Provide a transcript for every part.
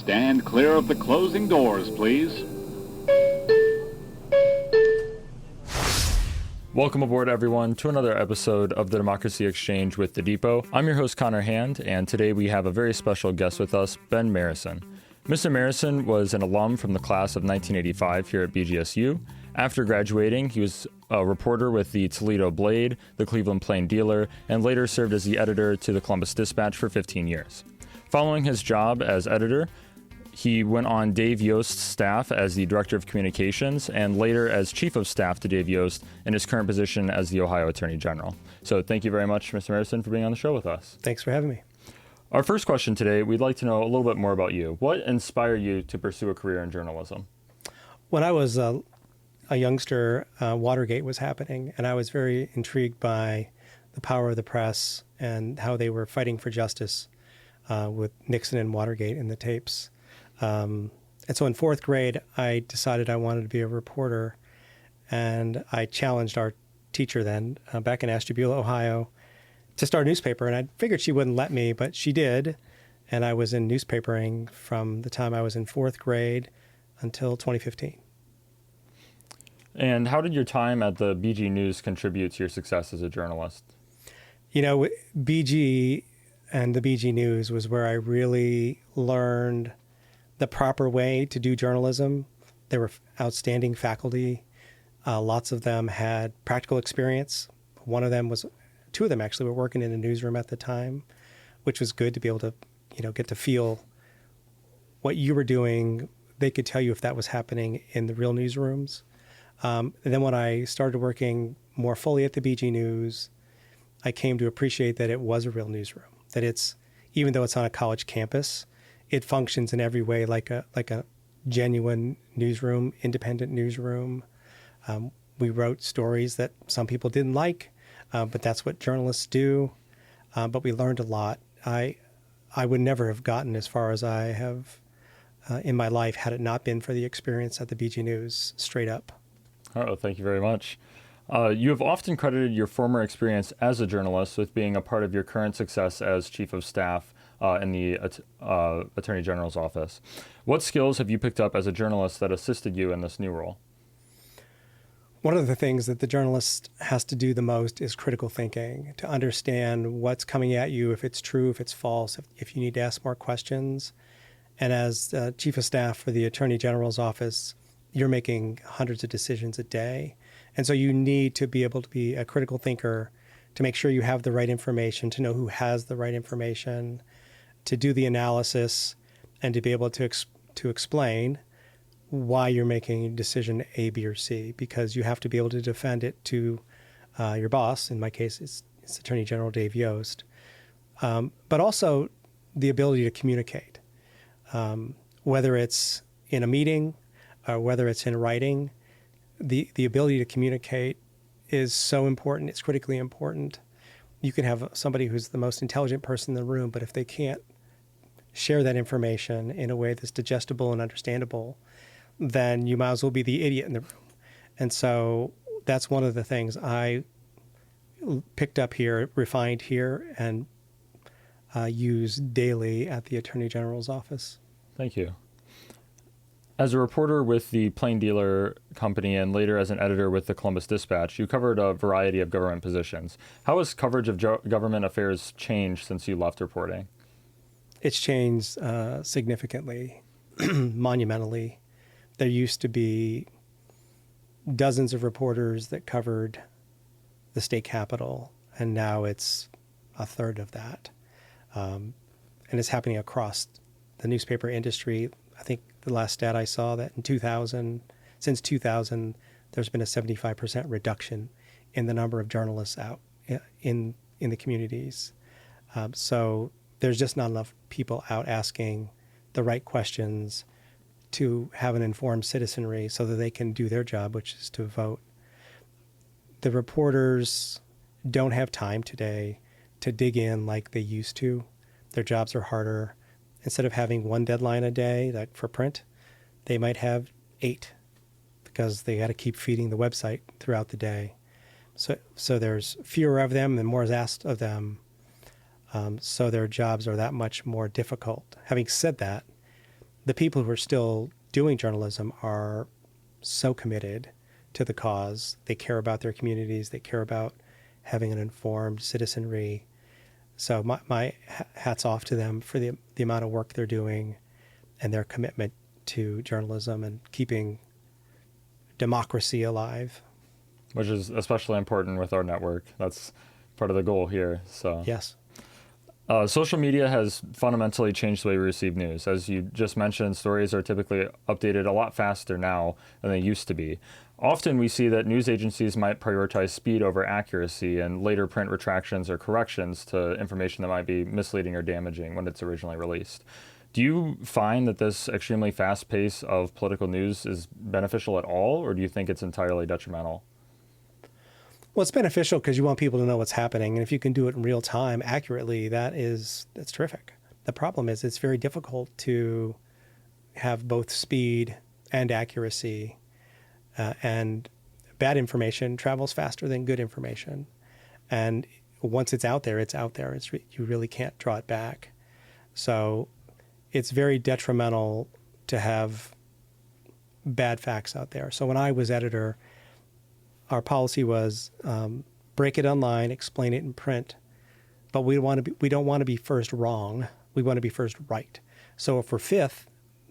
Stand clear of the closing doors, please. Welcome aboard, everyone, to another episode of the Democracy Exchange with The Depot. I'm your host, Connor Hand, and today we have a very special guest with us, Ben Marrison. Mr. Marrison was an alum from the class of 1985 here at BGSU. After graduating, he was a reporter with the Toledo Blade, the Cleveland Plain Dealer, and later served as the editor to the Columbus Dispatch for 15 years. Following his job as editor, he went on Dave Yost's staff as the Director of Communications and later as Chief of Staff to Dave Yost in his current position as the Ohio Attorney General. So thank you very much, Mr. Marrison, for being on the show with us. Thanks for having me. Our first question today, we'd like to know a little bit more about you. What inspired you to pursue a career in journalism? When I was a youngster, Watergate was happening, and I was very intrigued by the power of the press and how they were fighting for justice with Nixon and Watergate in the tapes. And so in fourth grade, I decided I wanted to be a reporter, and I challenged our teacher then, back in Ashtabula, Ohio, to start a newspaper. And I figured she wouldn't let me, but she did. And I was in newspapering from the time I was in fourth grade until 2015. And how did your time at the BG News contribute to your success as a journalist? You know, BG and the BG News was where I really learned the proper way to do journalism. They were outstanding faculty. Lots of them had practical experience. Two of them actually were working in a newsroom at the time, which was good to be able to, get to feel what you were doing. They could tell you if that was happening in the real newsrooms. And then when I started working more fully at the BG News, I came to appreciate that it was a real newsroom, that even though it's on a college campus, it functions in every way like a genuine newsroom, independent newsroom. We wrote stories that some people didn't like, but that's what journalists do. But we learned a lot. I would never have gotten as far as I have in my life had it not been for the experience at the BG News, straight up. Oh, thank you very much. You have often credited your former experience as a journalist with being a part of your current success as Chief of Staff in the Attorney General's office. What skills have you picked up as a journalist that assisted you in this new role? One of the things that the journalist has to do the most is critical thinking, to understand what's coming at you, if it's true, if it's false, if you need to ask more questions. And as Chief of Staff for the Attorney General's office, you're making hundreds of decisions a day. And so you need to be able to be a critical thinker to make sure you have the right information, to know who has the right information, to do the analysis, and to be able to explain why you're making decision A, B, or C, because you have to be able to defend it to your boss. In my case, it's Attorney General Dave Yost. But also the ability to communicate, whether it's in a meeting, whether it's in writing. The ability to communicate is so important. It's critically important. You can have somebody who's the most intelligent person in the room, but if they can't share that information in a way that's digestible and understandable, then you might as well be the idiot in the room. And so that's one of the things I picked up here, refined here, and use daily at the Attorney General's office. Thank you. As a reporter with the Plain Dealer Company and later as an editor with the Columbus Dispatch, you covered a variety of government positions. How has coverage of government affairs changed since you left reporting? It's changed significantly, monumentally. There used to be dozens of reporters that covered the state capitol, and now it's a third of that. And it's happening across the newspaper industry. I think the last stat I saw that since 2000, there's been a 75% reduction in the number of journalists out in the communities. So there's just not enough people out asking the right questions to have an informed citizenry so that they can do their job, which is to vote. The reporters don't have time today to dig in like they used to. Their jobs are harder. Instead of having one deadline a day, like for print, they might have 8 because they got to keep feeding the website throughout the day. So there's fewer of them and more is asked of them. So their jobs are that much more difficult. Having said that, the people who are still doing journalism are so committed to the cause. They care about their communities. They care about having an informed citizenry. So my hat's off to them for the amount of work they're doing and their commitment to journalism and keeping democracy alive. Which is especially important with our network. That's part of the goal here. So Yes. Social media has fundamentally changed the way we receive news. As you just mentioned, stories are typically updated a lot faster now than they used to be. Often we see that news agencies might prioritize speed over accuracy and later print retractions or corrections to information that might be misleading or damaging when it's originally released. Do you find that this extremely fast pace of political news is beneficial at all, or do you think it's entirely detrimental? Well, it's beneficial because you want people to know what's happening. And if you can do it in real time accurately, that's terrific. The problem is it's very difficult to have both speed and accuracy. And bad information travels faster than good information. And once it's out there, it's out there. You really can't draw it back. So it's very detrimental to have bad facts out there. So when I was editor, our policy was break it online, explain it in print, but we don't want to be first wrong. We want to be first right. So if we're fifth,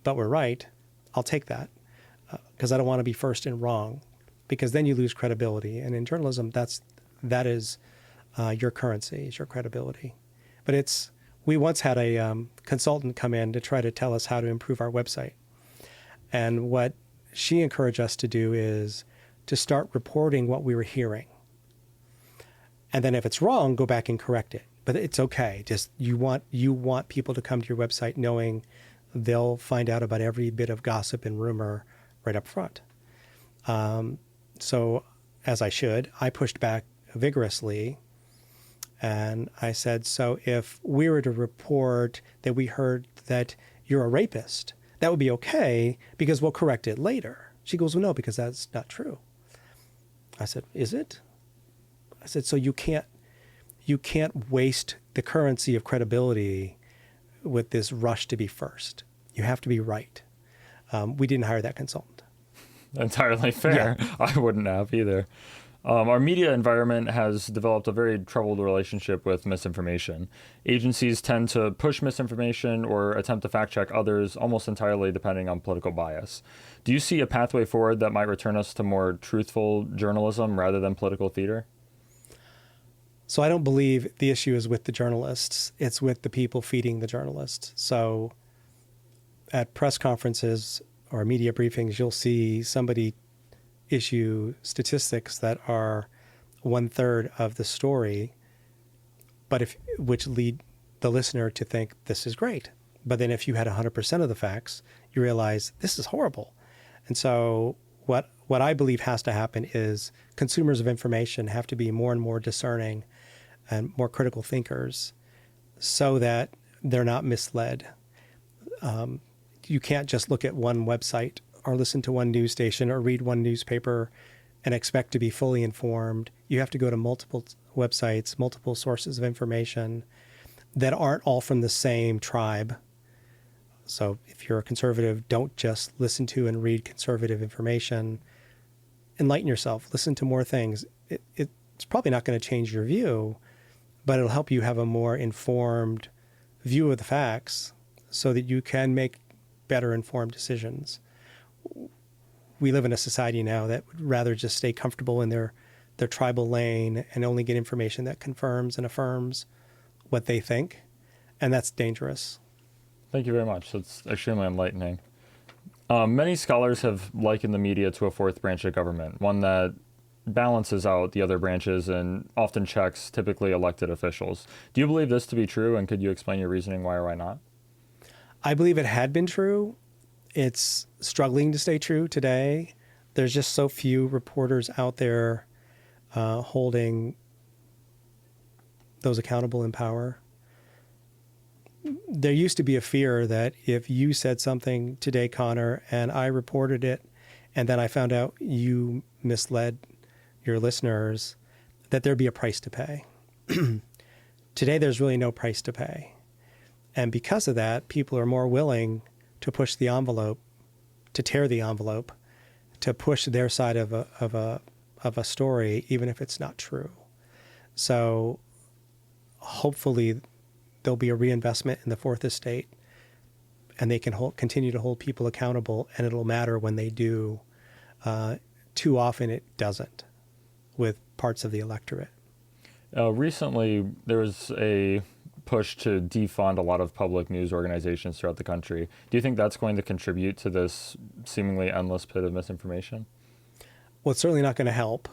but we're right, I'll take that because I don't want to be first and wrong, because then you lose credibility. And in journalism, that is your currency, is your credibility. But we once had a consultant come in to try to tell us how to improve our website, and what she encouraged us to do is to start reporting what we were hearing. And then if it's wrong, go back and correct it. But it's okay. Just you want people to come to your website knowing they'll find out about every bit of gossip and rumor right up front. So as I pushed back vigorously, and I said, so if we were to report that we heard that you're a rapist, that would be okay because we'll correct it later. She goes, well, no, because that's not true. I said, is it? I said, so you can't waste the currency of credibility with this rush to be first. You have to be right. We didn't hire that consultant. Entirely fair. Yeah. I wouldn't have either. Our media environment has developed a very troubled relationship with misinformation. Agencies tend to push misinformation or attempt to fact check others almost entirely depending on political bias. Do you see a pathway forward that might return us to more truthful journalism rather than political theater? So I don't believe the issue is with the journalists. It's with the people feeding the journalists. So at press conferences or media briefings, you'll see somebody issue statistics that are 1/3 of the story, which lead the listener to think this is great. But then if you had 100% of the facts, you realize this is horrible. And so what I believe has to happen is consumers of information have to be more and more discerning and more critical thinkers so that they're not misled. You can't just look at one website or listen to one news station or read one newspaper and expect to be fully informed. You have to go to multiple websites, multiple sources of information that aren't all from the same tribe. So if you're a conservative, don't just listen to and read conservative information. Enlighten yourself. Listen to more things. It's probably not going to change your view, but it'll help you have a more informed view of the facts so that you can make better informed decisions. We live in a society now that would rather just stay comfortable in their tribal lane and only get information that confirms and affirms what they think, and that's dangerous. Thank you very much. That's extremely enlightening. Many scholars have likened the media to a fourth branch of government, one that balances out the other branches and often checks typically elected officials. Do you believe this to be true, and could you explain your reasoning why or why not? I believe it had been true. It's struggling to stay true today. There's just so few reporters out there holding those accountable in power. There used to be a fear that if you said something today, Connor, and I reported it, and then I found out you misled your listeners, that there'd be a price to pay. Today, there's really no price to pay. And because of that, people are more willing to push the envelope, to tear the envelope, to push their side of a story, even if it's not true. So hopefully there'll be a reinvestment in the Fourth Estate, and they can continue to hold people accountable, and it'll matter when they do. Too often it doesn't with parts of the electorate. Recently, there was a push to defund a lot of public news organizations throughout the country. Do you think that's going to contribute to this seemingly endless pit of misinformation? Well, it's certainly not going to help.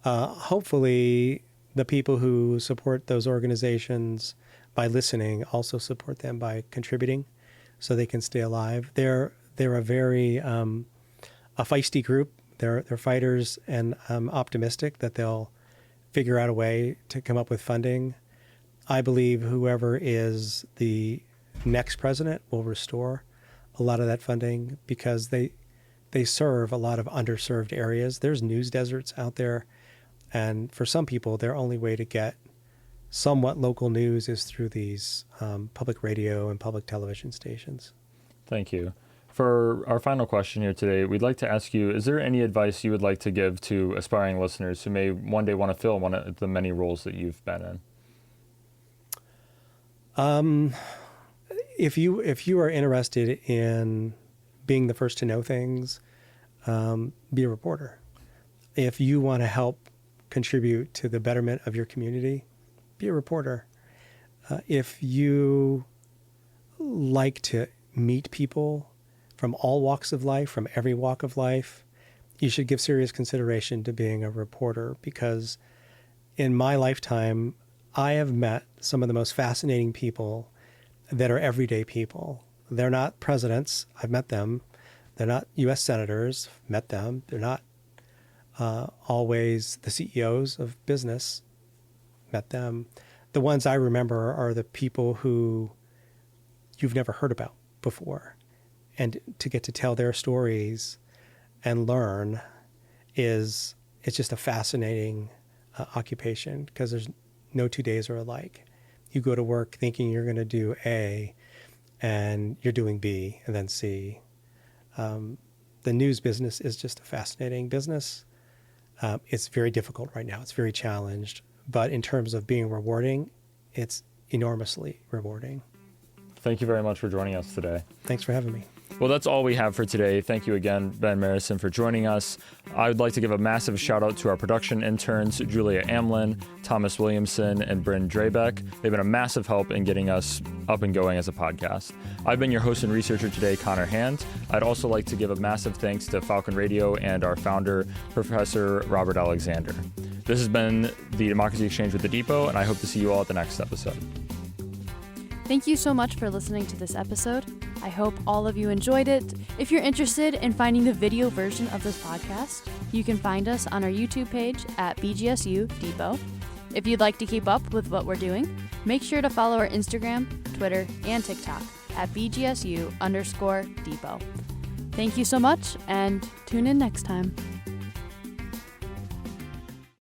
Hopefully, the people who support those organizations by listening also support them by contributing so they can stay alive. They're a very a feisty group. They're fighters, and I'm optimistic that they'll figure out a way to come up with funding. I believe whoever is the next president will restore a lot of that funding because they serve a lot of underserved areas. There's news deserts out there, and for some people, their only way to get somewhat local news is through these public radio and public television stations. Thank you. For our final question here today, we'd like to ask you, is there any advice you would like to give to aspiring listeners who may one day want to fill one of the many roles that you've been in? If you are interested in being the first to know things, be a reporter. If you want to help contribute to the betterment of your community, be a reporter. If you like to meet people from all walks of life, from every walk of life, you should give serious consideration to being a reporter, because in my lifetime, I have met some of the most fascinating people that are everyday people. They're not presidents. I've met them. They're not U.S. senators. Met them. They're not always the CEOs of business. Met them. The ones I remember are the people who you've never heard about before. And to get to tell their stories and learn it's just a fascinating occupation, because there's no 2 days are alike. You go to work thinking you're going to do A, and you're doing B and then C. The news business is just a fascinating business. It's very difficult right now. It's very challenged. But in terms of being rewarding, it's enormously rewarding. Thank you very much for joining us today. Thanks for having me. Well, that's all we have for today. Thank you again, Ben Marrison, for joining us. I would like to give a massive shout out to our production interns, Julia Amlin, Thomas Williamson, and Bryn Drabeck. They've been a massive help in getting us up and going as a podcast. I've been your host and researcher today, Connor Hand. I'd also like to give a massive thanks to Falcon Radio and our founder, Professor Robert Alexander. This has been the Democracy Exchange with the Depot, and I hope to see you all at the next episode. Thank you so much for listening to this episode. I hope all of you enjoyed it. If you're interested in finding the video version of this podcast, you can find us on our YouTube page at BGSU Depot. If you'd like to keep up with what we're doing, make sure to follow our Instagram, Twitter, and TikTok at BGSU_Depot. Thank you so much, and tune in next time.